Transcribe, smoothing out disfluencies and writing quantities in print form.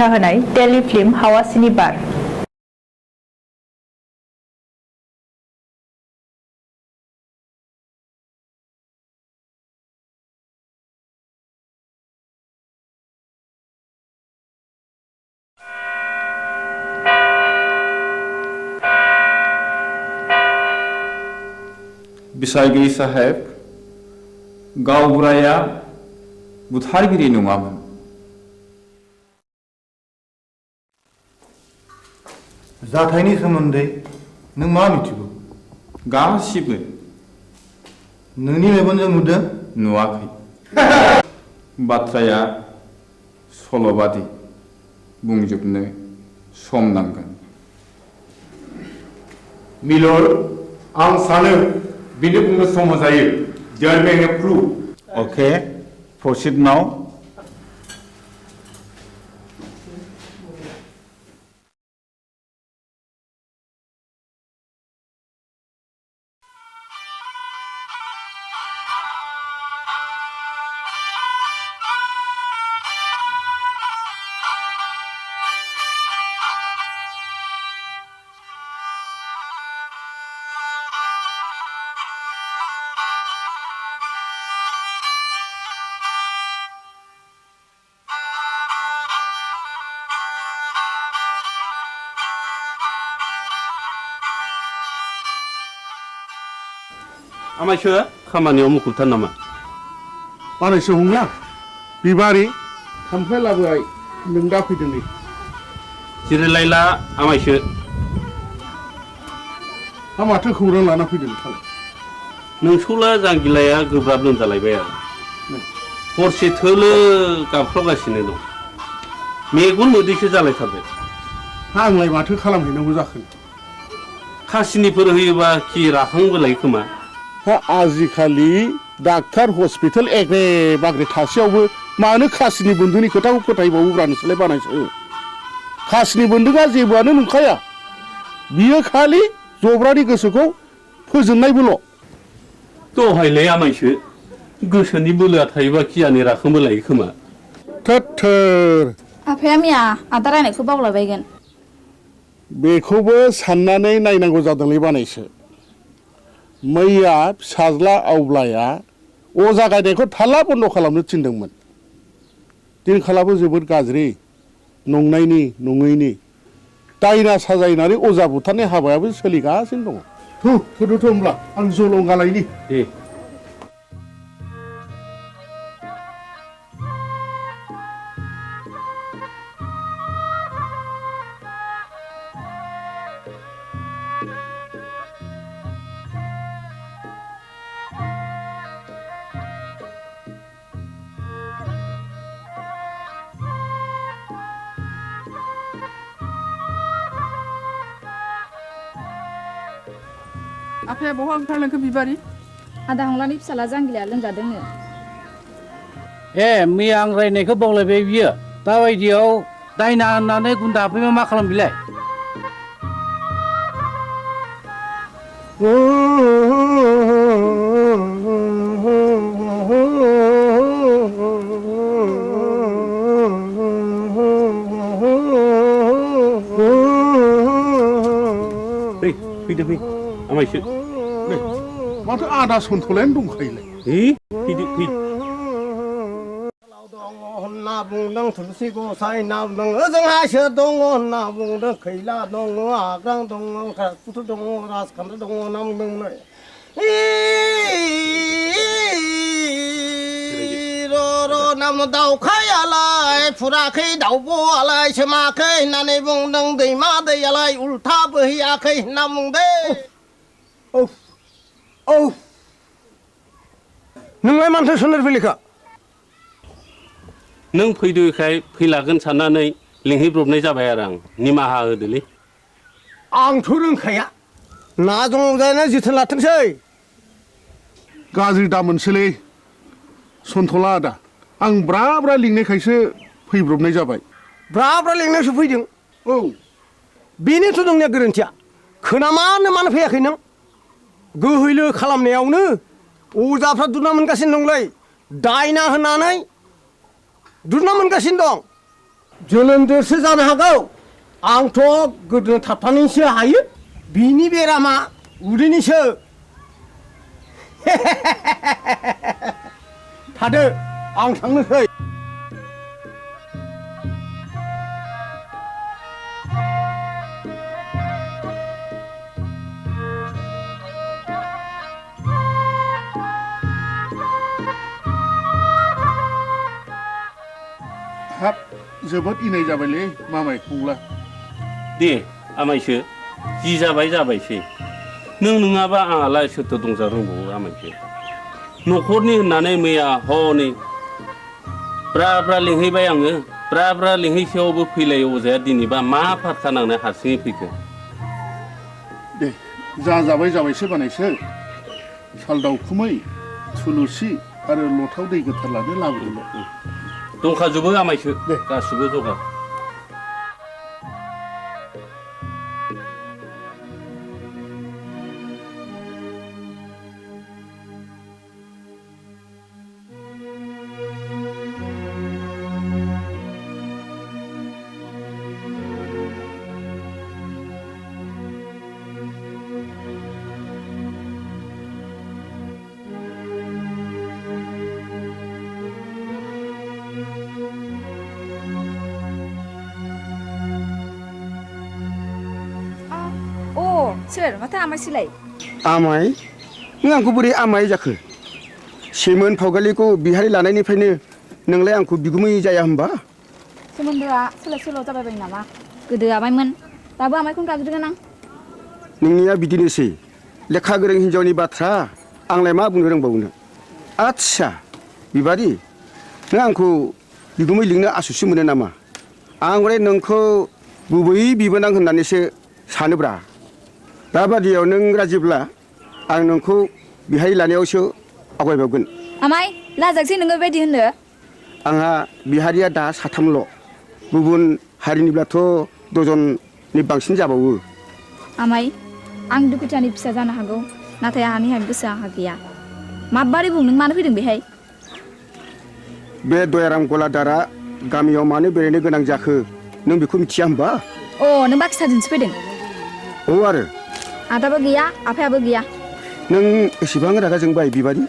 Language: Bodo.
होनाय टेलिफिल्म हावासिनि बार बिसायगिरि साहेब गावबुराया बुथारगिरि नङामोन। जाथायनि सोमोन्दै नों मा मिथिगौ? गासिबो। नोंनि मेगनजों नुदों? नुवाखै। बाथ्राया सल'बादि बुंजोबनो सम नांगोन। मिलर्ड, आं सानो बिनो बुंनो सम होजायो। There may have proof. Okay, proceed now. आमायसो खामानियाव मुखुबथार नामा? बानायसो हंला बिबारि थाम्फै लाबोबाय नों दा फैदों नै जिरायलायला आमायसो माथो खौरां लाना फैदों नोंथाङा? नोंसौला जांगिलाया गोब्राब लोमजालायबाय आरो हरसे थोलो गाबख्रावगासिनो दं। मेगन मोदैसो जालायथारबाय। आंलाय माथो खालामहैनांगौ जाखो? खासिनिफोर होयोबा खि राखांबोलाय खोमा। आजिखालि डाक्टार हस्पिटाल एग्रे बाग्रे थासेयावबो मानो खासिनि बन्दुनि खोथाखौ फोथायबावोब्रा नोंसोरलाय बानायसो? खासिनि बन्दुकआ जेबोआनो नंखाया, बियो खालि जब्रानि गोसोखौ फोजोंनायबोल'। दहायलाय आमायसो गोसोनि बोलोआ थायोबा खियानो राखांबोलायो खोमा। थोर आफाया मैया आदा रायनायखौ बावलाबायगोन। बेखौबो साननानै नायनांगौ जादोंलै बानायसो। मैया फिसाज्ला आवब्लाया अजा गायनायखौ थाल्ला बन्द' खालामनो थिनदोंमोन। दिनखालाबो जोबोद गाज्रि, नंनायनि नङैनि दायना साजायनानै अजा बुथारनाय हाबायाबो सोलिगासिनो दङ। थुदोथ' होनब्ला आं जलंगालायनि। दे आफाया बहा ओंखारलांखो बिबारि? आदा हंलानि फिसाला जांगिलाया लोमजादोंनो। मैया आं रायनायखौ बावलायबाय बियो। दाबायदियाव दायना होननानै गुन्दा हाबफैबा मा खालाम बिलाय? फैदो फै आमायसो। माथो आदा सन्थलायानो दंखायोलाय। फैदो फै। होनना बुंदों थुलसि गसाइ ना बुंदों ओजोंहायसो दङ होनना बुंदों खैला दङ आग्रां दङ राजपुत दङ राजखान्थि दङ होनना बुंदों। र' नाम दाउखायालाय फुराखै दाउब'आलाय सोमाखै होननानै बुंदों दैमा दैयालाय उल्था बोहैयाखै होनना बुंदों। नोंलाय मानोथो सोनार फैलिखा? नों फैदोखाय फैलागोन साननानै लिंहैब्रबनाय जाबाय आरो आं। निमाहा होदोलै। आंथ' रोंखाया ना दंजायना जोथोन लाथोंसै। गाज्रि दा मोनसोलै सन्थला आदा, आं ब्रा ब्रा लिंनायखायसो फैब्रबनाय जाबाय। ब्रा ब्रा लिंनायसो फैदों? औ बेनोथ' नोंनिया गोरोन्थिया। खोनामानो मानो फैयाखै नों? गोहैलो खालामनायावनो अजाफ्रा दुना मोनगासिनो दंलै। दायना होनानै दुना मोनगासिनो दं। जोनोमदोसो जानो हागौ आंथ' गोदो थाबथानानैसो हायो बिनि बेरामा उदैनिसो थादो आं थांनोसै हाब जोबोद इनाय जाबायलै मामाय हंला दे आमायसो जि जाबाय जाबायसै नों नङाबा आंहालाय सोरथो दंजा रोंबावो आमायसो न'खरनि होननानै मैया हनै ब्रा ब्रा लिंहैबाय आङो ब्रा ब्रा लिंहैसेयावबो फैलाय अजाया दिनैबा मा फारखा नांनाय हारसिङै फैखो दे जा जाबाय जाबायसो बानायसो साल दाउखुमै थुलुसि आरो लथाव दै गोथार लानो लाबोदोंमोन दंखाजोबो आमायसो दे गासिबो जगार सोर माथो आमायसोलाय आमाय नों आंखौ बोरै आमाय जाखो सेमोन फावगालिखौ बिहारि लानायनिफ्रायनो नोंलाय आंखौ बिगुमै जाया होमबा सोमोन्दोआ सोलाय सोल' जाबायबाय नामा गोदो आमायमोन दाबो आमायखौनो गाबज्रिगोन आं नोंनिया बिदिनोसै लेखा गोरों हिन्जावनि बाथ्रा आंलाय मा बुंनो रोंबावनो आच्छा बिबारि नों आंखौ बिगुमै लिंनो आसुसि मोनो नामा आं हले नोंखौ गुबै बिबोनां होननानैसो सानोब्रा दाबादियाव नों राजिब्ला आं नोंखौ बिहारि लानायावसो आवगायबावगोन आमाय लाजाकसै नोङो बेबायदि होननो आंहा बिहारिया दा साथामल' गुबुन हारिनिब्लाथ' दजननि बांसिन जाबावो आमाय आं दुखुथियानि फिसा जानो हागौ नाथाय आंहानि गोसोआ आंहा गैया माबारै बुं नों मानो फैदों बेहाय बे दयाराम गलादारा गामियाव मानो बेरायनो गोनां जाखो नों बेखौ मिथिया होमबा अ नों बाखि साजोंसो फैदों औ आरो आदाबो गैया आफायाबो गैया नों एसेबां रागा जोंबाय बिबारि